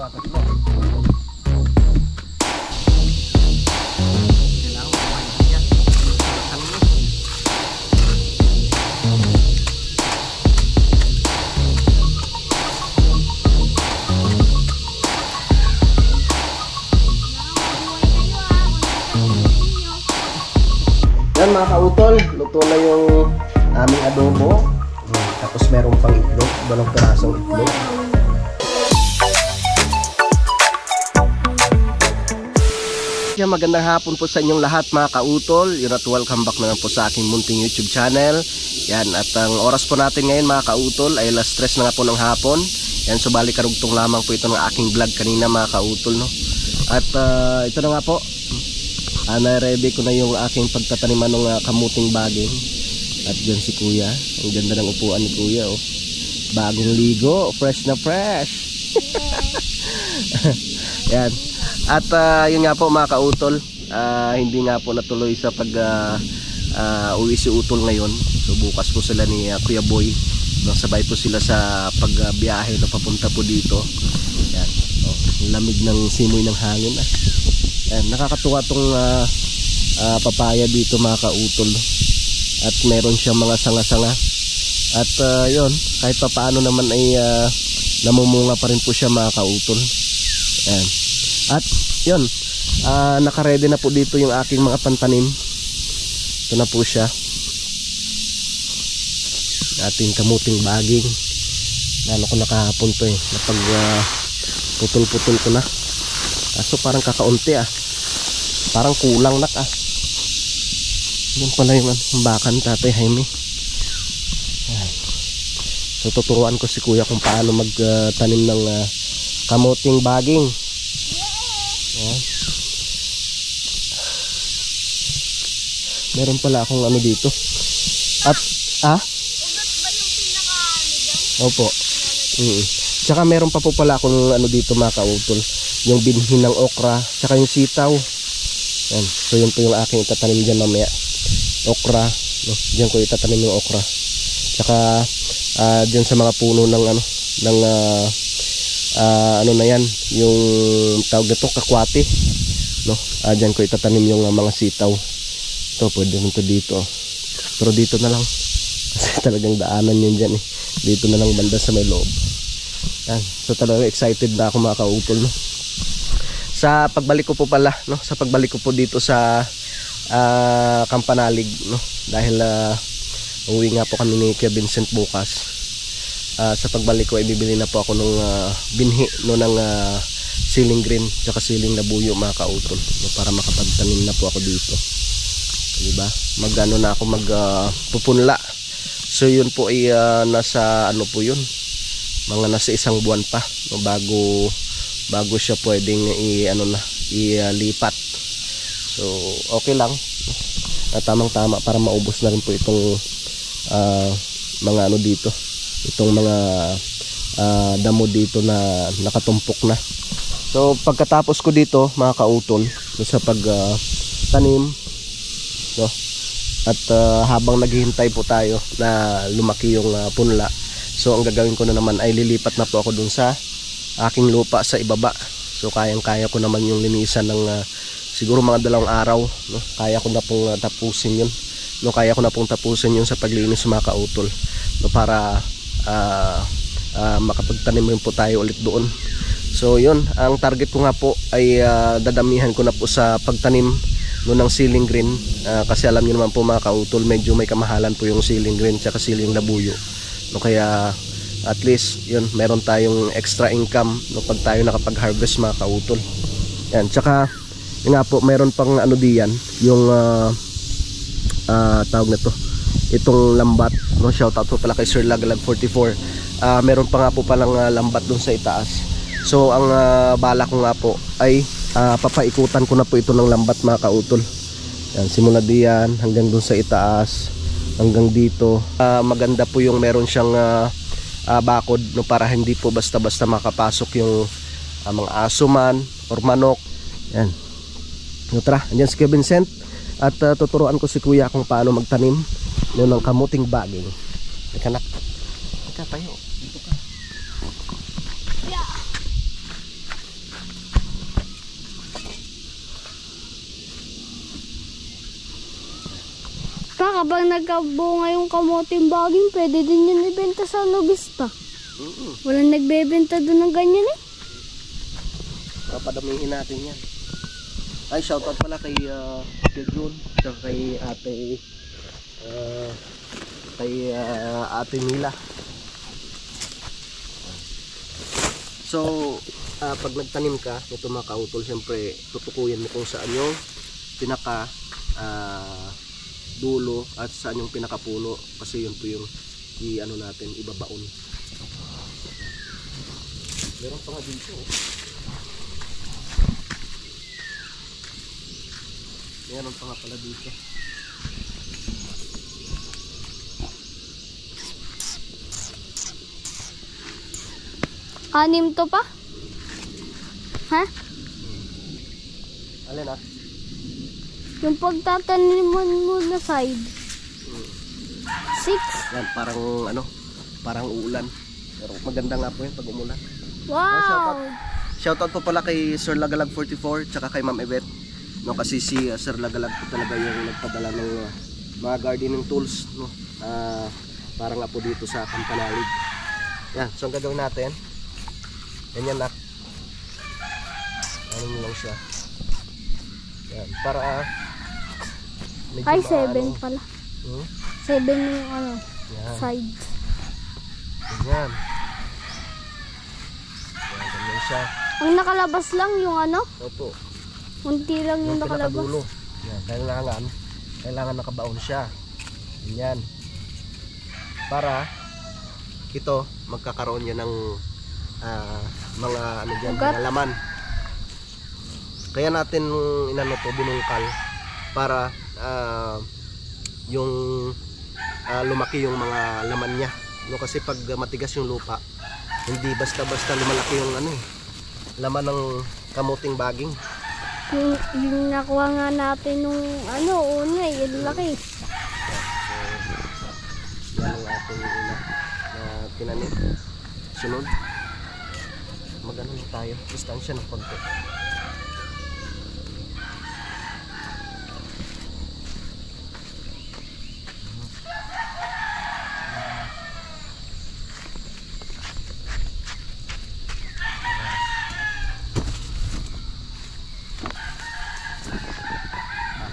mga tatlo. Yan mga kautol, luto na yung aming adobo. Tapos meron pang itlog, dalawang pirasong itlog. Yan, magandang hapon po sa inyong lahat mga kautol. Yun at welcome back naman po sa aking munting YouTube channel. Yan, at ang oras po natin ngayon mga kautol ay alas 3 na nga po ng hapon. Yan, so bali karugtong lamang po ito ng aking vlog kanina mga kautol, no? At ito na nga po, na-ready ko na yung aking pagtataniman ng kamuting baging. At dyan si kuya, ang ganda ng upuan ni kuya, oh. Bagong ligo, fresh na fresh. Yan. At yun nga po mga kautol, hindi nga po natuloy sa pag uwi si utol ngayon. So bukas po sila ni Kuya Boy, sabay po sila sa pagbiyahe na papunta po dito. Yan. Oh, lamig ng simoy ng hangin. Yan, nakakatuwa tong papaya dito mga kautol. At meron siyang mga sanga-sanga. At yun, kahit pa paano naman ay namumunga pa rin po siya mga kautol. Yan. At yun, nakaredy na po dito yung aking mga pantanim. Ito na po siya, ating kamuting baging. Lalo ko nakahapon to napag putol-putol ko na. So parang kakaunti parang kulang nak yun pala yung bakan Tatay Jaime. So tuturuan ko si kuya kung paano magtanim ng kamuting baging. Ayan. Meron pala akong ano dito. At opo. Tsaka meron pa po pala akong ano dito mga kautol, yung binhi ng okra, tsaka yung sitaw. Yan. So yun po yung aking itatanim dyan mamaya. Okra, no? Diyan ko itatanim yung okra. Tsaka dyan sa mga puno ng ano, ng ano na yan, yung tawag nito, kakwati, no? Dyan ko itatanim yung mga sitaw. Ito, pwede nito dito. Pero dito na lang. Kasi talagang daanan yun dyan Dito na lang banda sa may loob. Yan. So talaga excited na ako mga kautol, no? Sa pagbalik ko po pala, no? Sa pagbalik ko po dito sa Kampanalig, no? Dahil uwi nga po kami ni Kuya Vincent bukas. Sa pagbalik ko ay bibili na po ako ng binhi no, ng siling green tsaka siling labuyo mga kautol, no? Para makapagtanim na po ako dito, diba? Magano na ako magpupunla. So yun po ay nasa ano po yun, mga nasa 1 buwan pa, no? bago siya pwedeng ilipat. So okay lang, tamang-tama para maubos na rin po itong mga ano dito, itong mga damo dito na nakatumpok na. So pagkatapos ko dito mga kautol sa pagtanim, no? At habang naghihintay po tayo na lumaki yung punla, so ang gagawin ko na naman ay lilipat na po ako dun sa aking lupa sa ibaba. So kayang-kaya ko naman yung linisan ng siguro mga 2 araw, no? Kaya ko na pong tapusin yun, no? Kaya ko na pong tapusin yun sa paglinis mga kautol, no? Para makapagtanim rin po tayo ulit doon. So yun, ang target ko nga po ay dadamihan ko na po sa pagtanim no, ng siling green, kasi alam niyo naman po mga kautol, medyo may kamahalan po yung siling green tsaka siling labuyo, no? Kaya at least yun, meron tayong extra income, no, pag tayo nakapag-harvest mga kautol. Yan, tsaka yun nga po, meron pang ano diyan, yung tawag na to, itong lambat, no? Shout out po pala kay Sir Lagalag 44. Meron pa nga po palang lambat dun sa itaas. So ang bala ko nga po ay papaikutan ko na po ito ng lambat mga kautol. Yan, simula diyan hanggang dun sa itaas, hanggang dito. Maganda po yung meron siyang bakod, no, para hindi po basta-basta makapasok yung mga aso man or manok. Yan. No, tara, andyan si Kuya Vincent at tuturuan ko si kuya kung paano magtanim ng kamuting baging. Ikanak. Ika tayo. Dito ka. Pa, kapag nagkabunga yung kamuting baging, pwede din yun ibenta sa Nobista. Walang nagbebenta doon ng ganyan eh. Papadamihin natin yan. Ay, shoutout pala kay Jun, tsaka kay Ate Mila. So, pag nagtanim ka, ito mga kautol, siyempre tutukuyan mo kung saan yung pinaka dulo at saan yung pinakapuno, kasi yun po yung i-ano natin, ibabaon. Meron pa nga dito. Meron pa nga pala dito. Anim to pa? Ha? Alin ah? Yung pagtataniman mo na side. 6. Yan, parang ano, parang uulan. Pero maganda nga po yun pag umulan. Wow! Shoutout po pala kay Sir Lagalag 44 tsaka kay Ma'am Yvette. No, kasi si Sir Lagalag po talaga yung nagpadala ng mga gardening tools, no. Para nga po dito sa Campanalig. Yan, so ang gagawin natin, ganyan na. Ano mo lang siya. Yan, para medyo Ay, 7 maano. pala. 7 Hmm? yung ano, Yan. side. Ganyan. Yan, ganyan siya. Ang nakalabas lang yung ano, Opo. unti lang yung nakalabas. Pinakadulo. Yan, kailangan nakabaon siya. Ganyan. Para ito magkakaroon yan ng mga ano diyan, mga laman. Kaya natin inano to, binungkal para yung lumaki yung mga laman niya. No, kasi pag matigas yung lupa, hindi basta-basta lumalaki yung ano, laman ng kamuting baging. Yung nakuha nga natin nung ano, una yung laki. Yan ang ating una na tinanim. Sunod, mag-ano na tayo, distansya ng konti.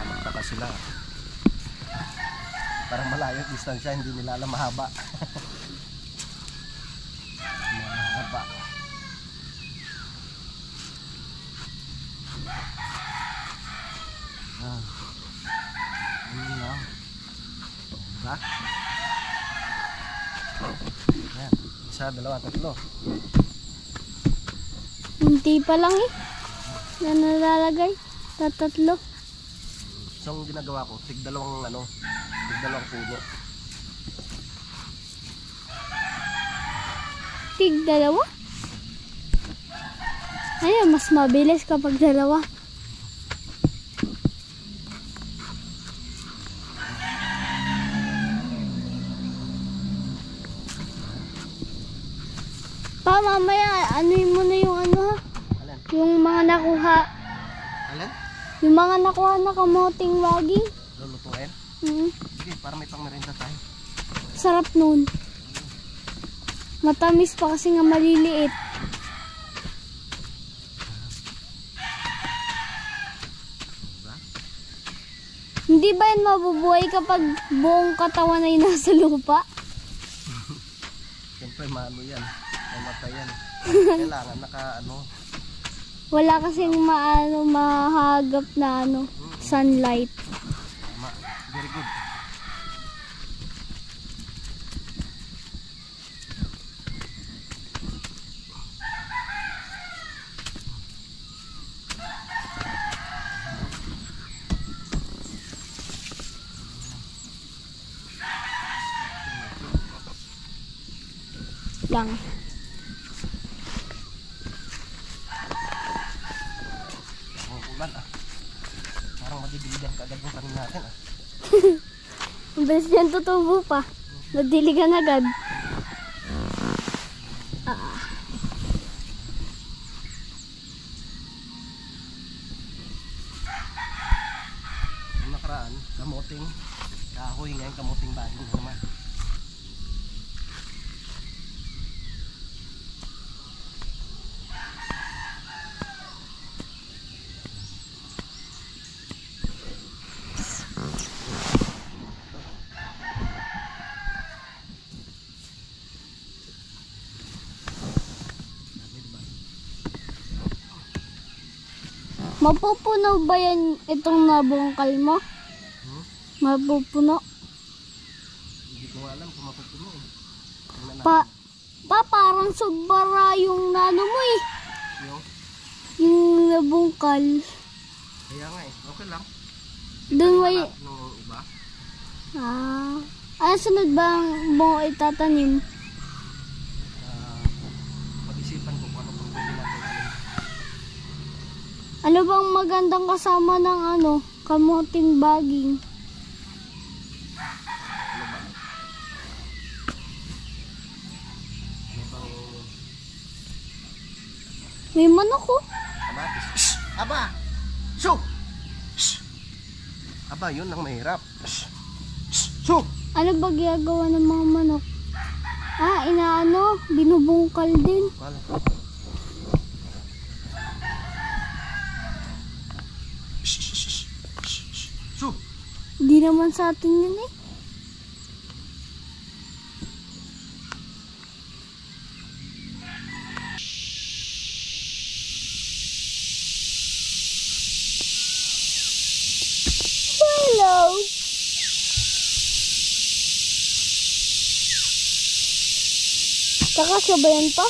Magtaka sila. Parang malayo distansya, hindi nila alam mahaba. Mahaba. Ano lang. Diba? Ayan. Isa, dalawa, tatlo. Unti pa lang eh. Na nalalagay. Tatatlo. So ang ginagawa ko, tigdalawang puno. Dalawa? Ayun, mas mabilis kapag dalawa. Pa, mamaya, anuin mo na yung ano ha? Alin? Yung mga nakuha. Alin? Yung mga nakuha na kamuting waging. Lulutuin? Sige, para may pangmerienda tayo. Sarap nun. Matamis pa kasi nga maliliit. Hindi ba yan mabubuhay kapag buong katawan ay nasa lupa? Siyempre maano yan, mamatay yan. Kailangan Wala kasing mahagap na sunlight. very good. Lang. Ulan Parang madibiligan ka agad yung tanim natin Ang bilis yan tutubo pa. Nadiligan agad. Yung nakaraan, kamuting Kahoy ngayon, kamuting baging naman. Mapupuno ba yan itong nabungkal mo? Mapupuno? Hindi ko alam kung mapupuno eh. Parang sobra yung nano mo eh. Yung nabungkal. Kaya nga eh, okay lang. Doon may... Nung iba. Sunod ba ang mo itatanim? Pag-isipan ko kung ano pang pwede natin alin. Ano bang magandang kasama ng kamuting baging? Ano ba? Ano bang May manok ko. kamatis? Shhh! Aba! Shoo! Shhh! Aba, yun ang mahirap. Shhh! Shhh! Shoo! Ano ba ginagawa ng mga manok? Binubungkal din. Wala. Shoo! Hindi naman sa atin yun eh. Hello! Kakasya ba yan pa?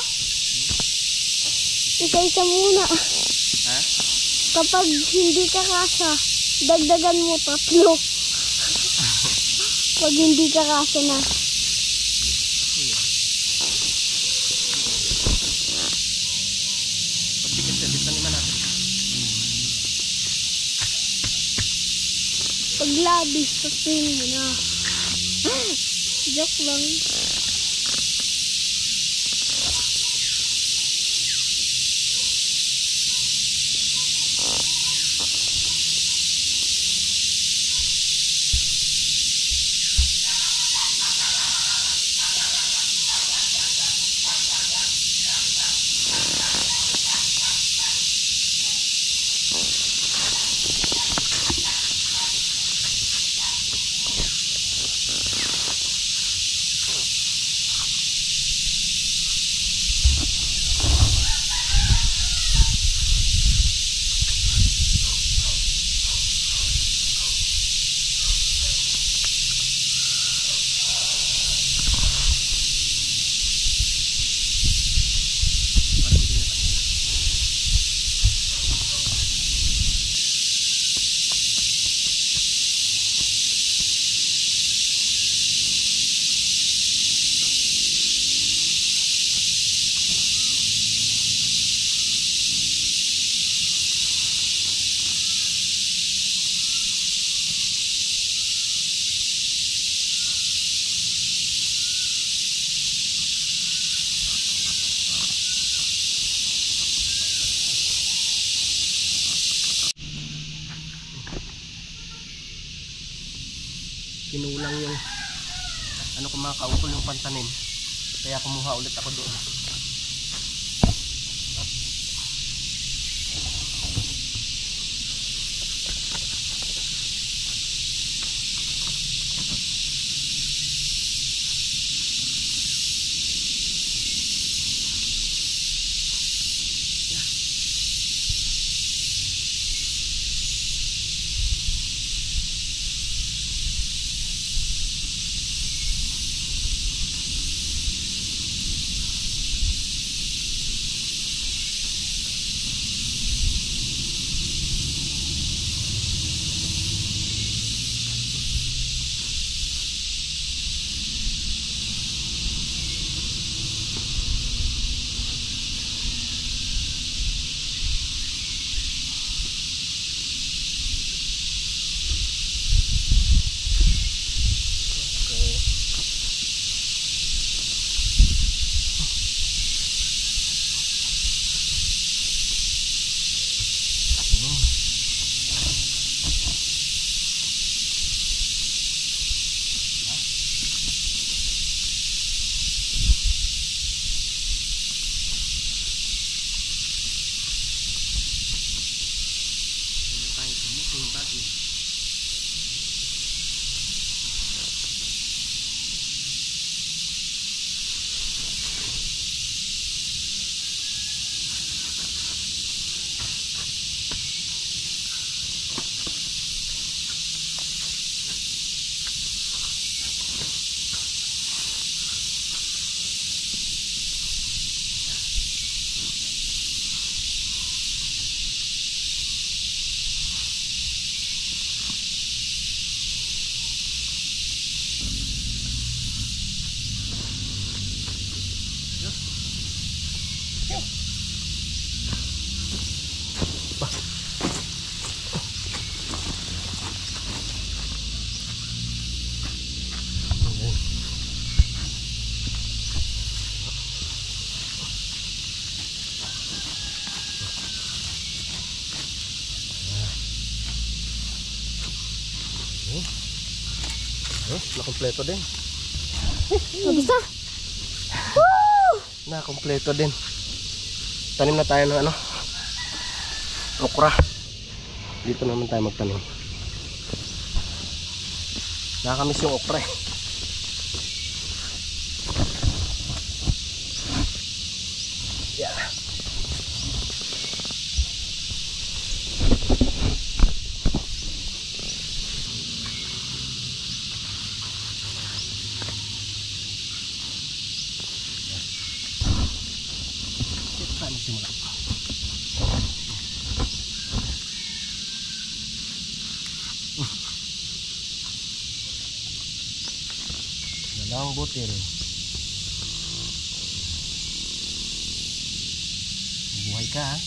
Isa-isa muna. Ha? Kapag hindi kakasya, dagdagan mo 3. Pag hindi kakasya na. Pagtikin sa litan naman natin. Pag labis, tatin mo na. Joke lang. Kinulang yung mga kaukol yung pantanim, kaya kumuha ulit ako doon. Nakompleto din. Isa. Nakompleto din. Tanim na tayo ng ano? Okra. Dito naman tayo magtanim. Nakakamiss yung okra eh. Yeah. Dito tayo magsimula. Dalawang butil. Buhay ka ha.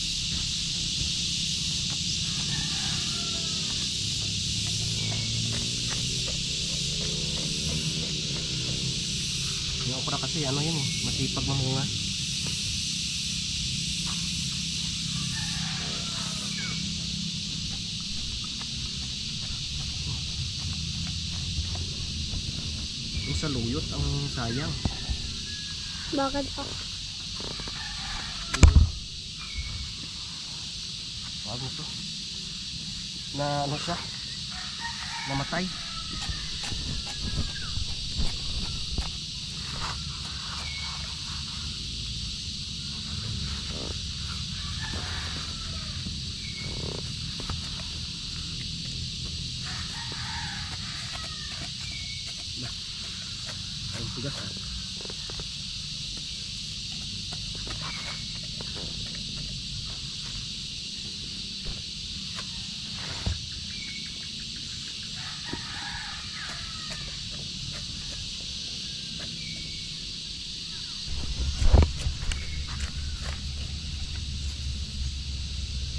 Yung okra kasi ano yun eh, masipag mamunga. Yung sa luyot ang sayang. Bakit pa? Bago to. Na ano siya? Namatay. Ayun tigas ha.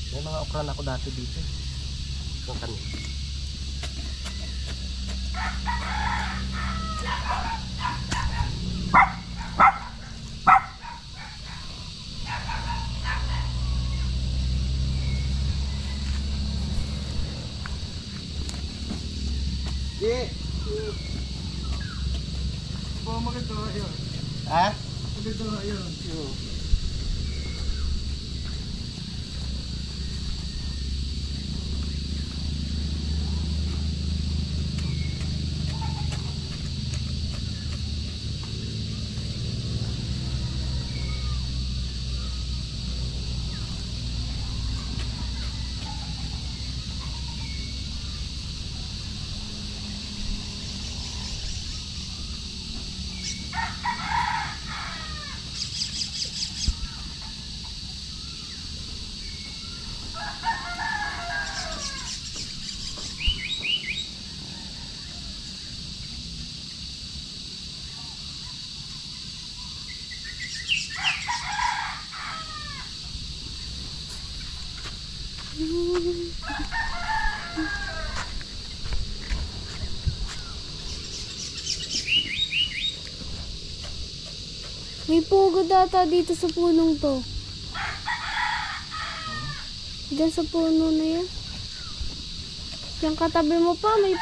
May mga okra na ako dati dito. Yung kanin. Yeah. Oh, maganda yun. Ha? Maganda yun. May pugo data dito sa punong to. Diyan sa puno na yan. Diyan katabi mo pa, may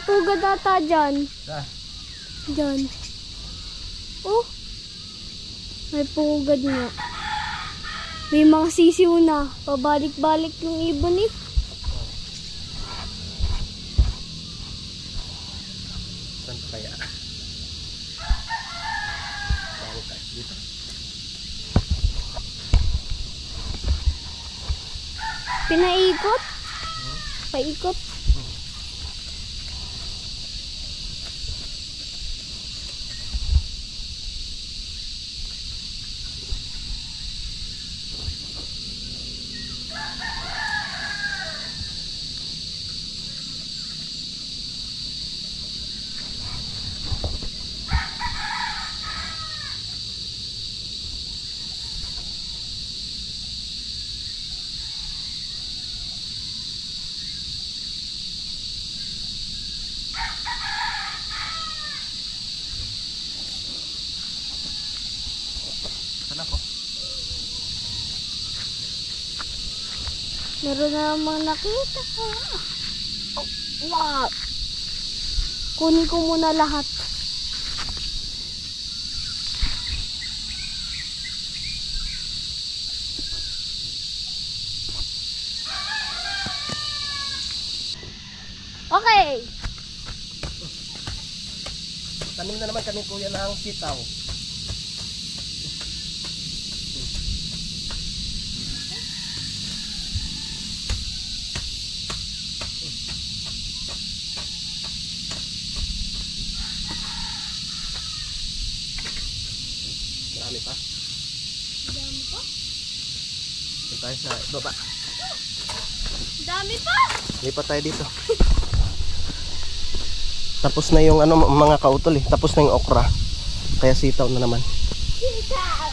puga data dyan. Sa? Dyan. Oh, may pugad nga. May mga sisiw na. Pabalik-balik yung ibon eh. Saan pa kaya? Bago tayo dito. Pinaikot? Paikot? Saan ako? Meron na namang nakita. Oh, wow! Kunin ko muna lahat. Okay. Tanim na naman kami kuya ng sitaw. Marami pa. Dami pa? Dito tayo sa baba. Dami pa! Lipat tayo dito. Tapos na yung ano mga kautol eh. Tapos na yung okra. Kaya sitaw na naman. Sitaw!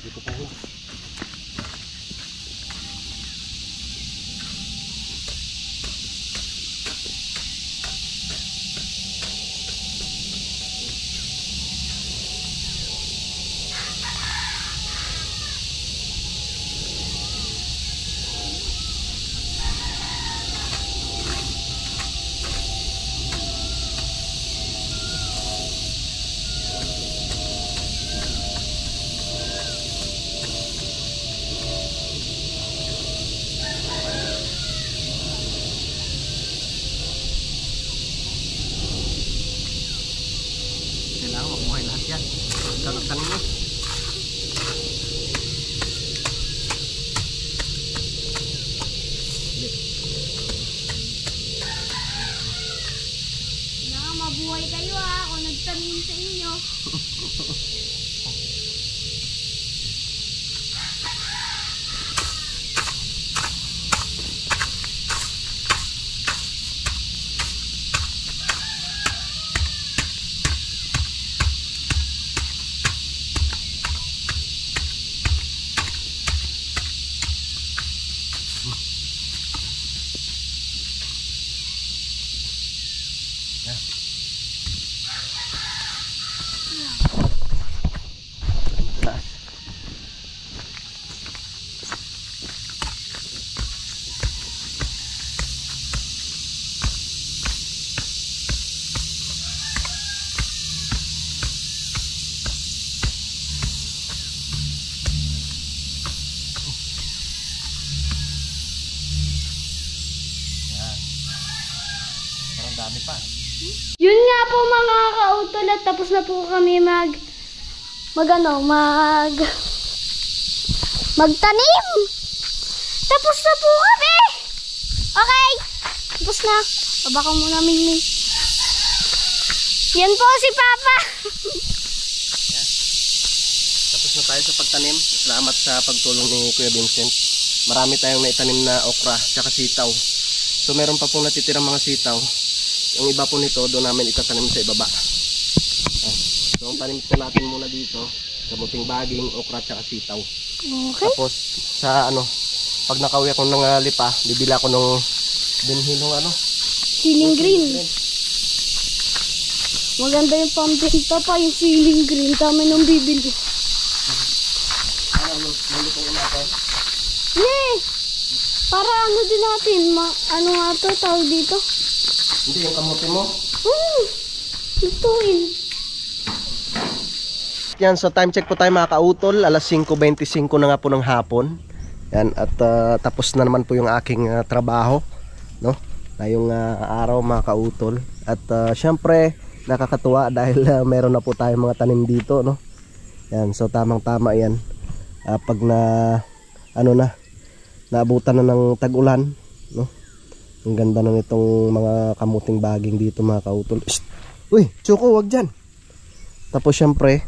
Dito tayo. Kailangan mabuhay lahat yan. Kalaksan mo. Mabuhay kayo ako nagtanim sa inyo. Dami pa. Yun nga po mga kautol at tapos na po kami magtanim. Tapos na po kami. Okay. Tapos na. Baba ka muna, Mingming. Yan po si Papa. Tapos na tayo sa pagtanim. Salamat sa pagtulong ni Kuya Vincent. Marami tayong naitanim na okra tsaka sitaw. So meron pa pong natitirang mga sitaw. Yung iba po nito doon namin itatanim sa ibaba. So ang tanim po natin muna dito, kamuting baging, okra tsaka sitaw. Okay. Tapos sa pag nakauwi ako ng lipa, bibila ko ng binhilong Ceiling green. Maganda yung pambenta pa yung ceiling green. Dami nung bibili. Malutuin natin. Yay! Para din natin. Ano nga to tawag dito? Hindi, yung kamote mo. Lutuin. Yan, so time check po tayo mga kautol. Alas 5:25 na nga po ng hapon. Yan, at tapos na naman po yung aking trabaho, no? Na yung araw mga kautol. At syempre, nakakatuwa dahil meron na po tayong mga tanim dito, no? Yan, so tamang-tama yan. Pag naabutan na ng tag-ulan, no? Ang ganda na nitong mga kamuting baging dito mga kautol. Uy, Choco, wag dyan. Tapos syempre,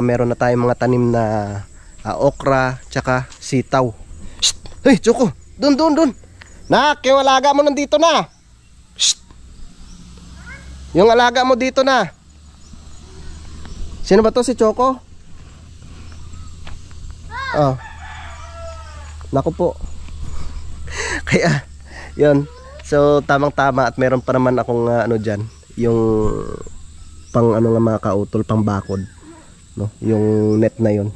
meron na tayong mga tanim na okra tsaka sitaw. Uy, Choco, dun. Nak, yung alaga mo nandito na. Yung alaga mo dito na. Sino ba to, si Choco? Oh. Naku po. Kaya yun. So tamang-tama at meron pa naman akong dyan, yung pang nga mga kautol, pang bakod, no? Yung net na yun.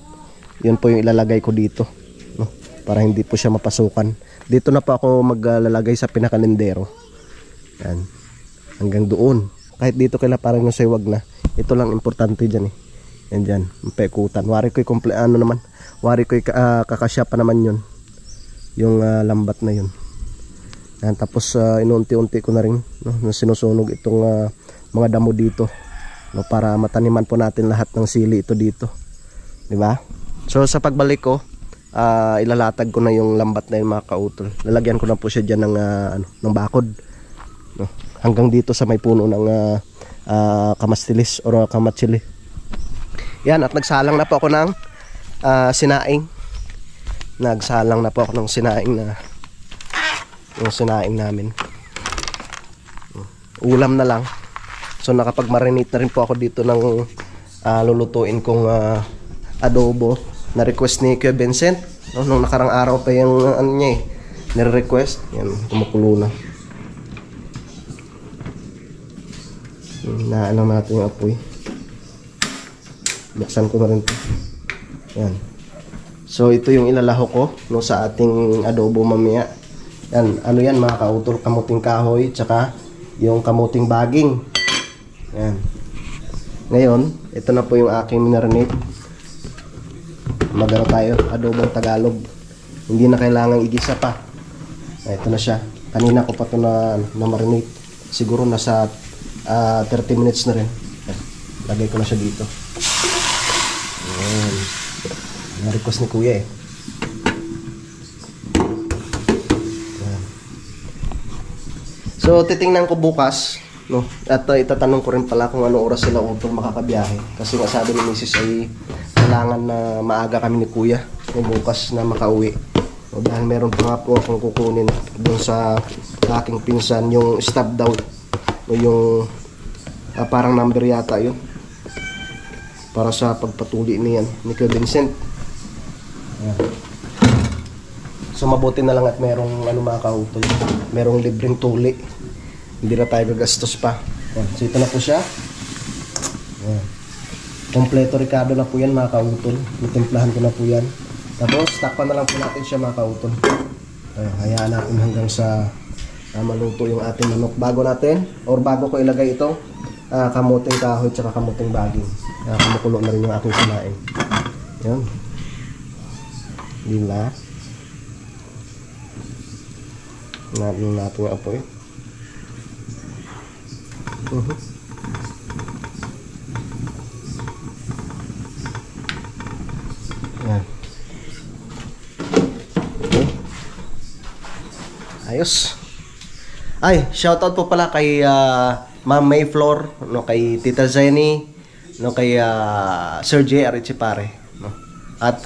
Yun po yung ilalagay ko dito, no? Para hindi po siya mapasukan. Dito na po ako maglalagay sa pinakalendero. Yan. Hanggang doon. Kahit dito kaila parang yung saywag na. Ito lang importante dyan eh. Yan dyan. Pekutan. Wari ko'y ano naman. Wari ko'y kakasya pa naman yun. Yung lambat na yun. Yan. Tapos inunti-unti ko na rin na sinusunog itong mga damo dito. No, para mataniman po natin lahat ng sili ito dito. Diba? So sa pagbalik ko, ilalatag ko na yung lambat na yun mga kautol. Lalagyan ko na po siya dyan ng bakod. No? Hanggang dito sa may puno ng kamastilis o kamatsili. Yan, at nagsalang na po ako ng sinaing. Nagsalang na po ako ng sinaing na yung sinaing namin. Ulam na lang. So nakapag-marinate na rin po ako dito ng lulutuin kong adobo na request ni Kuya Vincent. No? Nung nakarang araw pa yung niya nire-request. Yan, kumukulo na. Naalang natin yung apoy. Buksan ko na rin ito. Yan. So ito yung ilalaho ko no, sa ating adobo mamaya. Yan. Ano yan mga kautol? Kamuting kahoy tsaka yung kamuting baging. Yan. Ngayon, ito na po yung aking minarinate. Magano tayo, adobong Tagalog. Hindi na kailangang igisa pa. Ito na siya. Kanina ko pa ito na marinate. Siguro nasa 30 minutes na rin. Lagay ko na siya dito. Ayan. Na-request ni Kuya eh. Ayan. So titingnan ko bukas, no? At itatanong ko rin pala kung anong oras sila utol makakabiyahe. Kasi nga sabi ni Mrs. ay kailangan na maaga kami ni Kuya no, bukas na makauwi. No, dahil meron pa nga po akong kukunin doon sa aking pinsan, yung stub daw. No, yung parang number yata yun para sa pagpatuli niyan ni Kuya Vincent. Ayan. So mabuti na lang at merong mga kautol, merong libreng tuli, hindi na tayo gagastos pa. Ayan. So ito na po siya. Ayan. Kompleto Ricardo na po yan mga kautol, nitimplahan ko na po yan. Tapos takpan na lang po natin siya mga kautol. Ayan. Hayaan natin hanggang sa maluto yung ating manok bago ko ilagay itong kamuting kahoy tsaka kamuting baging. Kumukulo na rin yung aking sinaing. Yan. Dila. Natin yung apoy. Yan. Okay. Ayos. Ay, shoutout po pala kay Ma'am Mayflor, no, kay Tita Zenny, no, kay Sir J. Arechipare, no. At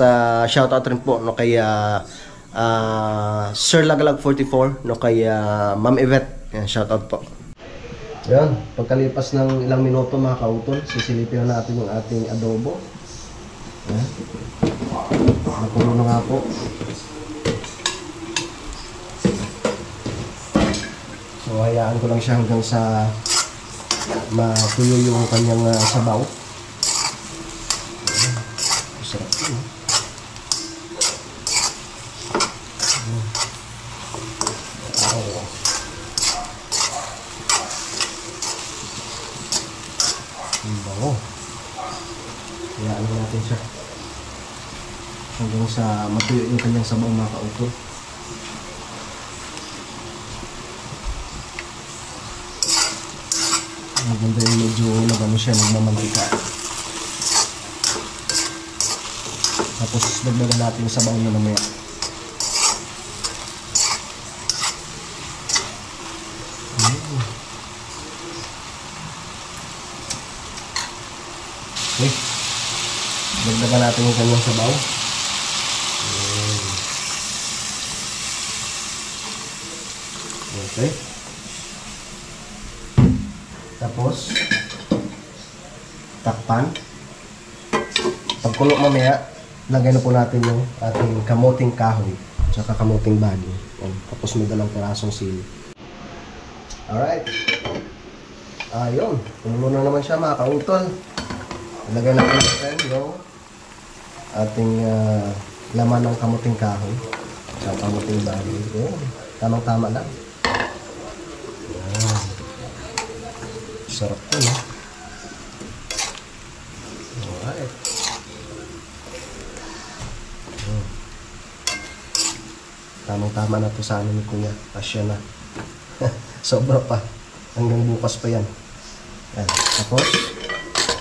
shoutout rin po no, kay Sir Lagalag 44, no, kay Ma'am Yvette. Yan, shoutout po. Yan, pagkalipas ng ilang minuto mga kautol, sisilipin na natin yung ating adobo. Yan. Nakulo na nga po. So hayaan ko lang siya hanggang sa matuyo yung kanyang sabaw. Sarap yun. Ang bango. Hayaan ko natin siya hanggang sa matuyo yung kanyang sabaw mga kautol. Maganda yung medyo nagano siya, nagmamantika. Tapos dagdagan natin yung sabaw na namaya. Okay. Dagdagan natin yung kanyang sabaw. Okay. Tapos takpan. Pagkulo mamaya, lagay na po natin yung ating kamuting kahoy tsaka kamuting baging. Tapos may dalang pirasong sili. Alright. Ayun. Kumulo na naman siya mga kautol. Ilagay na po natin yung ating laman ng kamuting kahoy tsaka kamuting baging. Tamang-tama lang. Ayan. Sarap po, no? Alright. Tamang-tama na to sa amin ni Kuya. Asya na. Sobra pa. Hanggang bukas pa yan. Yan. Tapos,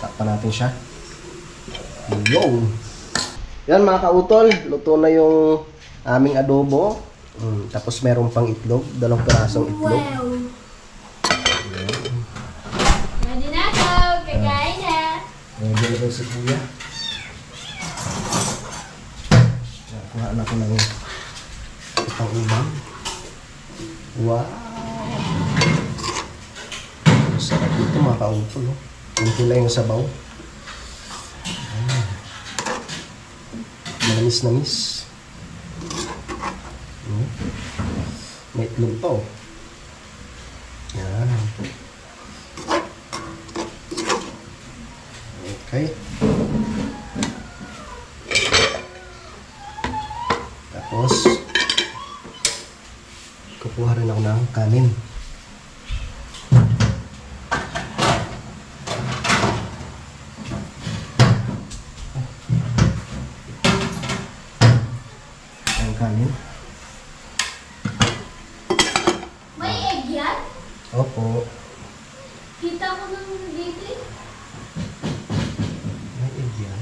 takpan natin siya. Yo! Yan mga kautol. Luto na yung aming adobo. Tapos meron pang itlog. 2 pirasong itlog. Wow! Ready na to! Kakain na! Ready na rin si Kuya. Yan, kuhaan ako ng itang ulam. Wow! Sarap dito mga kautol. Kunti lang yung sabaw. Namis. May itlog pa, oh. Yan. Okay. Tapos, kukuha rin ako ng kanin. Kanin. May egg yan? Opo. Kita ko ng dito eh. May egg yan.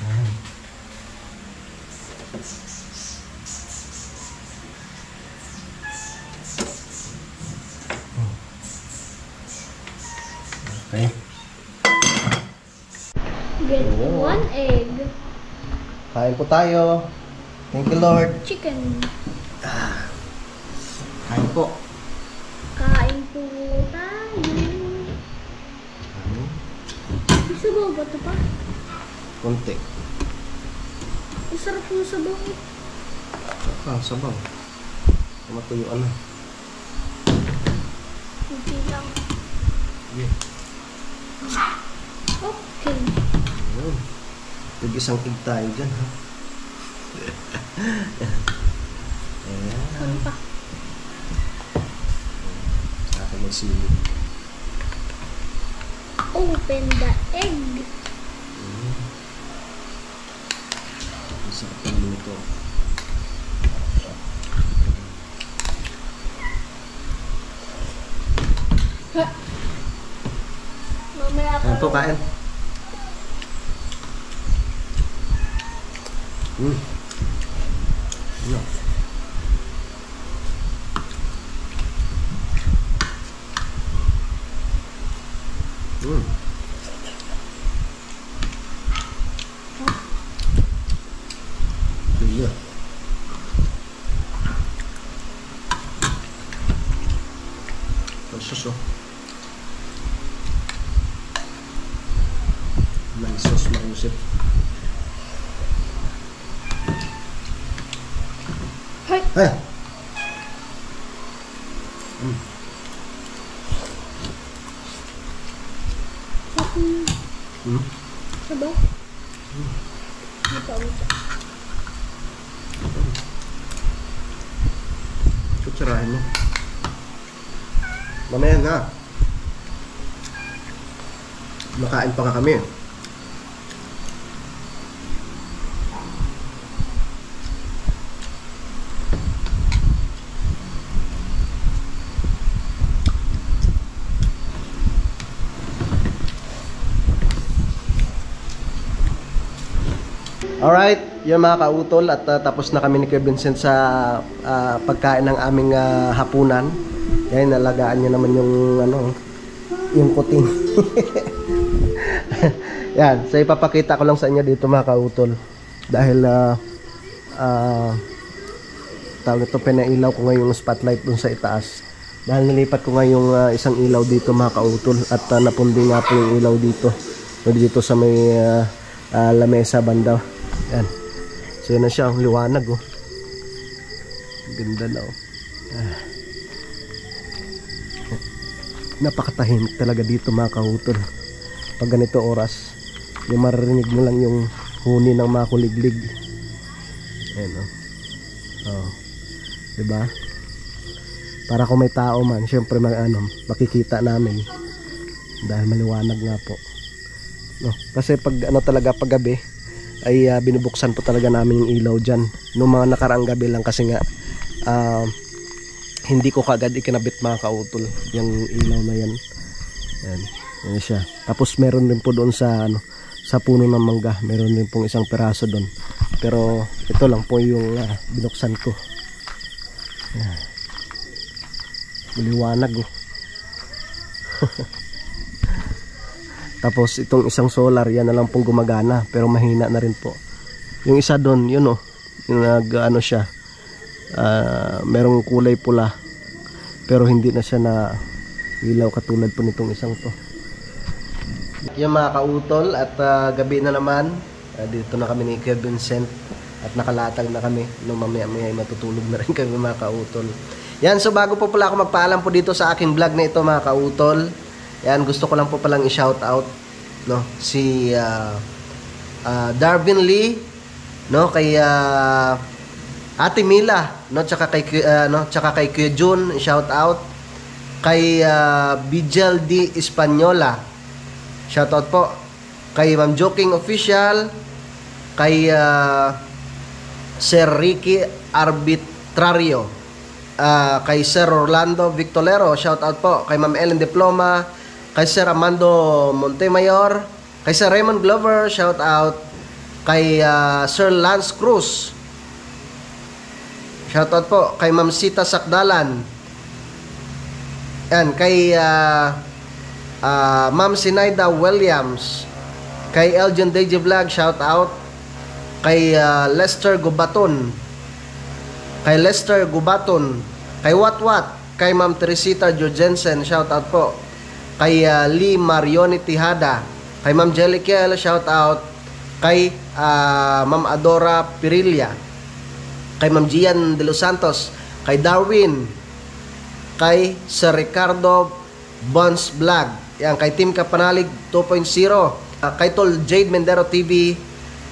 Yan. Okay. Get Oh. 1 egg. Kain po tayo. Thank you, Lord. Chicken. Kain po. Kain po tayo. Sabaw ba ito pa? Kunti. Isarap yung sabaw eh. Sabaw. Matuyuan na. Hindi lang. Yeah. Okay. Ayun. Tig-isang egg tayo dyan, ha? Ayan. Ano pa? Sa akin may sili. Open the egg. Ang sarap naman ito. Mamaya Ayan po, kain. Ano? Iya. Sauce, oh. May sauce mausip. Hay! Ay! Sabaw? Hindi pa ulit. Kutsarahin mo. Mamaya na. Makain pa ka kami. Alright, yun mga kautol at tapos na kami ni Kuya Vincent sa pagkain ng aming hapunan. Yan, nalagaan niya naman yung ano, yung kuting. Yan, so ipapakita ko lang sa inyo dito mga kautol. Dahil tawag ito, pinailaw ko ngayong spotlight dun sa itaas. Dahil nilipat ko ngayong isang ilaw dito mga kautol at napundi nga po yung ilaw dito. Dito sa may lamesa banda. Yan. So yun na siya, ang liwanag, oh. Ganda na, oh. Napakatahimik talaga dito mga kahutol. Pag ganito oras, yung maririnig mo lang yung huni ng mga kuliglig. Ayan, oh. Oh. 'Diba? Para kung may tao man, syempre makikita namin dahil maliwanag nga po. No, kasi pag talaga pag gabi ay binubuksan po talaga namin yung ilaw diyan. Noong mga nakaraang gabi lang kasi nga hindi ko kagad ikinabit mga kautol yung ilaw na yan. Yan siya. Tapos meron din po doon sa sa puno ng mangga, meron din pong isang peraso doon. Pero ito lang po yung binuksan ko. Yan. Maliwanag oh. Tapos itong isang solar, yan na lang pong gumagana, pero mahina na rin po. Yung isa doon, yun oh, yung siya, merong kulay pula, pero hindi na siya na ilaw katulad po nitong isang to. Yung mga kautol, at gabi na naman, dito na kami ni Kuya Vincent at nakalatag na kami. No, mamaya matutulog na rin kami mga kautol. Yan, so bago po pala ako magpaalam po dito sa aking vlog na ito mga kautol, yan, gusto ko lang po palang i-shout out, no, si Darwin Lee, no, kay Ate Mila, no, tsaka kay Kuya Jun, shout out kay Bijel D. Española, shout out po kay Ma'am Joking Official, kay Sir Ricky Arbitrario, kay Sir Orlando Victolero, shout out po kay Ma'am Ellen Diploma, kay Sir Armando Montemayor, kay Sir Raymond Glover, shout out kay Sir Lance Cruz, shout out po kay Ma'am Sita Sakdalan, yan, kay Ma'am Sinaida Williams, kay Elgin Deji Vlog, shout out kay Lester Gubaton, kay Watwat, kay Ma'am Teresita Jorgensen, shout out po kay Lee Marioni Tijada, kay Ma'am Jellikel, shout out kay Ma'am Adora Pirilla, kay Ma'am Gian de los Santos, kay Darwin, kay Sir Ricardo Bons Vlog, yan, kay Team Kapanalig 2.0, kay Tol Jade Mendero TV,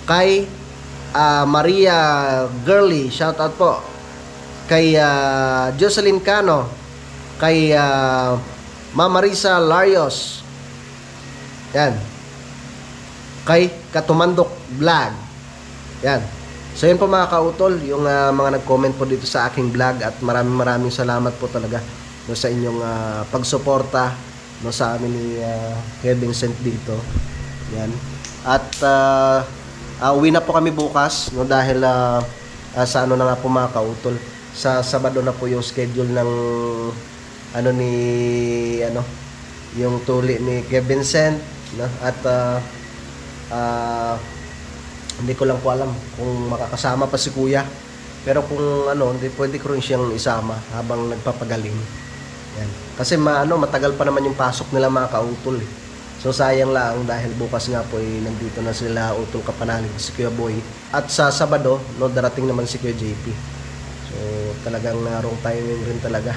kay Maria Girly, shout out po kay Jocelyn Cano, kay Ma'am Marisa Larios, yan, kay Katumandok Vlog, yan. So yun po mga kautol, yung mga nag-comment po dito sa aking vlog, at maraming salamat po talaga, no, sa inyong pagsuporta, no, sa amin ni Kuya Vincent dito. Yan. At uwi na po kami bukas, no, dahil sa na nga po mga kautol, sa Sabado na po yung schedule ng yung tuli ni Kuya Vincent, no? At hindi ko lang po alam kung makakasama pa si Kuya, pero kung hindi, pwede ko rin siyang isama habang nagpapagaling. Yan. Kasi matagal pa naman yung pasok nila mga kautol eh. So sayang lang dahil bukas nga po nandito na sila Utol Kapanalig, si Kuya Boy, at sa Sabado, no, darating naman si Kuya JP. So talagang wrong timing rin talaga.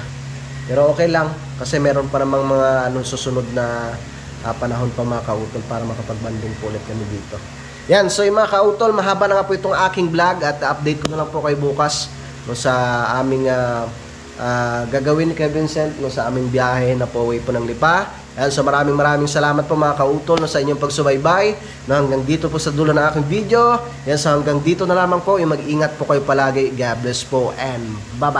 Pero okay lang kasi meron pa namang mga susunod na panahon pa mga kautol para makapag-banding po ulit kami dito. Yan, so yung mga kautol, mahaba na nga po itong aking vlog, at update ko na lang po kayo bukas, no, sa aming gagawin ni Kuya Vincent, no, sa aming biyahe na po away po ng Lipa. Yan, so maraming salamat po mga kautol, no, sa inyong pagsubaybay, no, hanggang dito po sa dulo ng aking video. Yan, so hanggang dito na lamang po, yung mag-ingat po kayo palagi. God bless po and bye-bye.